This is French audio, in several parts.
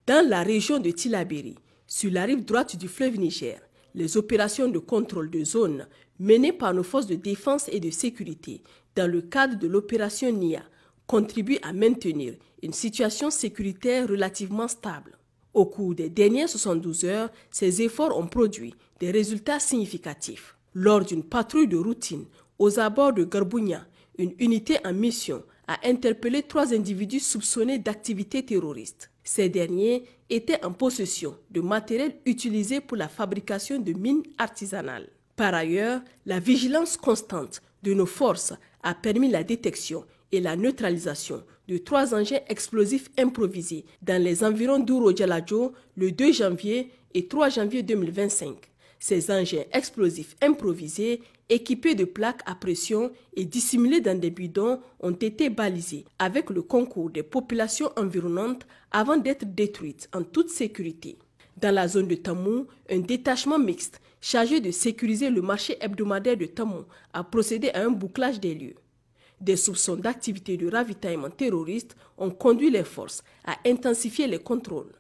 Dans la région de Tillabéri, sur la rive droite du fleuve Niger, les opérations de contrôle de zone menées par nos forces de défense et de sécurité dans le cadre de l'opération NIA contribuent à maintenir une situation sécuritaire relativement stable. Au cours des dernières 72 heures, ces efforts ont produit des résultats significatifs. Lors d'une patrouille de routine aux abords de Garbounia, une unité en mission a interpellé 3 individus soupçonnés d'activités terroristes. Ces derniers étaient en possession de matériel utilisé pour la fabrication de mines artisanales. Par ailleurs, la vigilance constante de nos forces a permis la détection et la neutralisation de 3 engins explosifs improvisés dans les environs d'Ouro-Dialajo le 2 janvier et 3 janvier 2025. Ces engins explosifs improvisés, équipés de plaques à pression et dissimulés dans des bidons, ont été balisés avec le concours des populations environnantes avant d'être détruites en toute sécurité. Dans la zone de Tamou, un détachement mixte chargé de sécuriser le marché hebdomadaire de Tamou a procédé à un bouclage des lieux. Des soupçons d'activités de ravitaillement terroriste ont conduit les forces à intensifier les contrôles.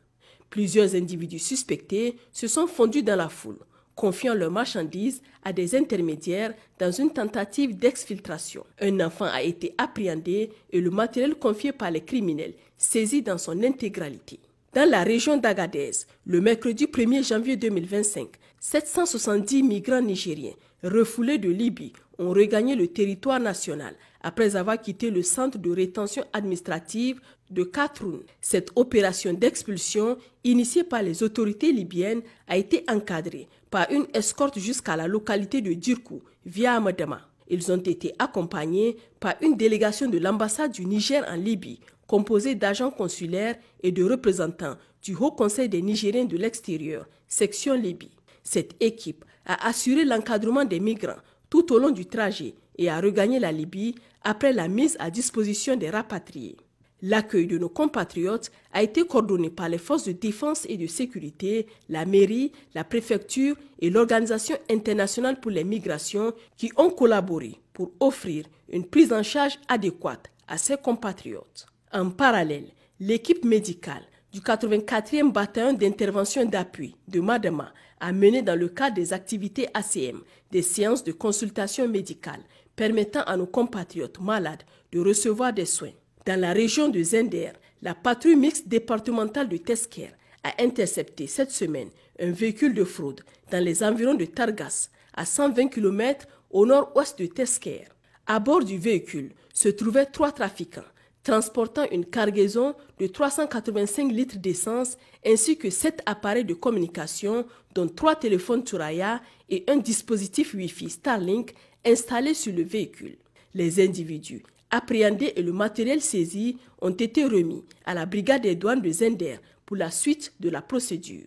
Plusieurs individus suspectés se sont fondus dans la foule, confiant leurs marchandises à des intermédiaires dans une tentative d'exfiltration. Un enfant a été appréhendé et le matériel confié par les criminels saisi dans son intégralité. Dans la région d'Agadez, le mercredi 1er janvier 2025, 770 migrants nigériens refoulés de Libye ont regagné le territoire national après avoir quitté le centre de rétention administrative de Katroun. Cette opération d'expulsion, initiée par les autorités libyennes, a été encadrée par une escorte jusqu'à la localité de Dirkou via Amadama. Ils ont été accompagnés par une délégation de l'ambassade du Niger en Libye, composée d'agents consulaires et de représentants du Haut Conseil des Nigériens de l'extérieur, section Libye. Cette équipe a assuré l'encadrement des migrants tout au long du trajet et a regagné la Libye après la mise à disposition des rapatriés. L'accueil de nos compatriotes a été coordonné par les forces de défense et de sécurité, la mairie, la préfecture et l'Organisation internationale pour les migrations qui ont collaboré pour offrir une prise en charge adéquate à ces compatriotes. En parallèle, l'équipe médicale du 84e bataillon d'intervention d'appui de Madama a mené dans le cadre des activités ACM des séances de consultation médicale permettant à nos compatriotes malades de recevoir des soins. Dans la région de Zender, la patrouille mixte départementale de Tesker a intercepté cette semaine un véhicule de fraude dans les environs de Targas, à 120 km au nord-ouest de Tesker. À bord du véhicule se trouvaient 3 trafiquants transportant une cargaison de 385 litres d'essence ainsi que 7 appareils de communication, dont 3 téléphones Thuraya et un dispositif Wi-Fi Starlink installé sur le véhicule. Les individus appréhendés et le matériel saisi ont été remis à la brigade des douanes de Zender pour la suite de la procédure.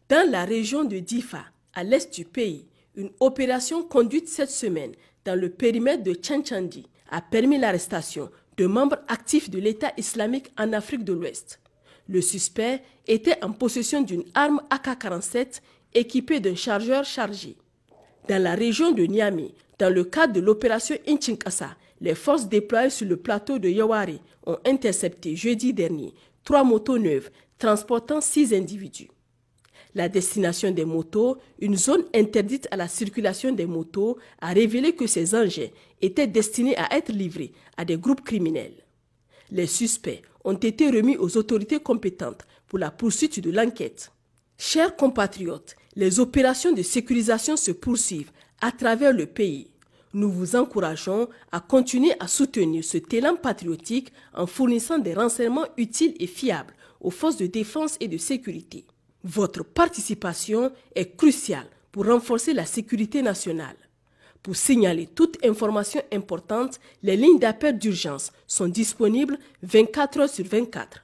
Dans la région de Difa, à l'est du pays, une opération conduite cette semaine dans le périmètre de Tchanchandi a permis l'arrestation de membres actifs de l'État islamique en Afrique de l'Ouest. Le suspect était en possession d'une arme AK-47 équipée d'un chargeur chargé. Dans la région de Niamey, dans le cadre de l'opération Inchinkasa, les forces déployées sur le plateau de Yawari ont intercepté jeudi dernier 3 motos neuves transportant 6 individus. La destination des motos, une zone interdite à la circulation des motos, a révélé que ces engins étaient destinés à être livrés à des groupes criminels. Les suspects ont été remis aux autorités compétentes pour la poursuite de l'enquête. Chers compatriotes, les opérations de sécurisation se poursuivent à travers le pays. Nous vous encourageons à continuer à soutenir ce élan patriotique en fournissant des renseignements utiles et fiables aux forces de défense et de sécurité. Votre participation est cruciale pour renforcer la sécurité nationale. Pour signaler toute information importante, les lignes d'appel d'urgence sont disponibles 24 heures sur 24.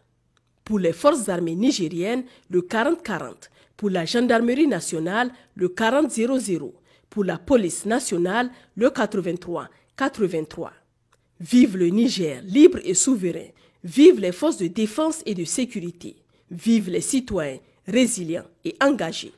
Pour les forces armées nigériennes, le 40-40. Pour la gendarmerie nationale, le 40-00. Pour la police nationale, le 83-83. Vive le Niger, libre et souverain. Vive les forces de défense et de sécurité. Vive les citoyens résilients et engagés.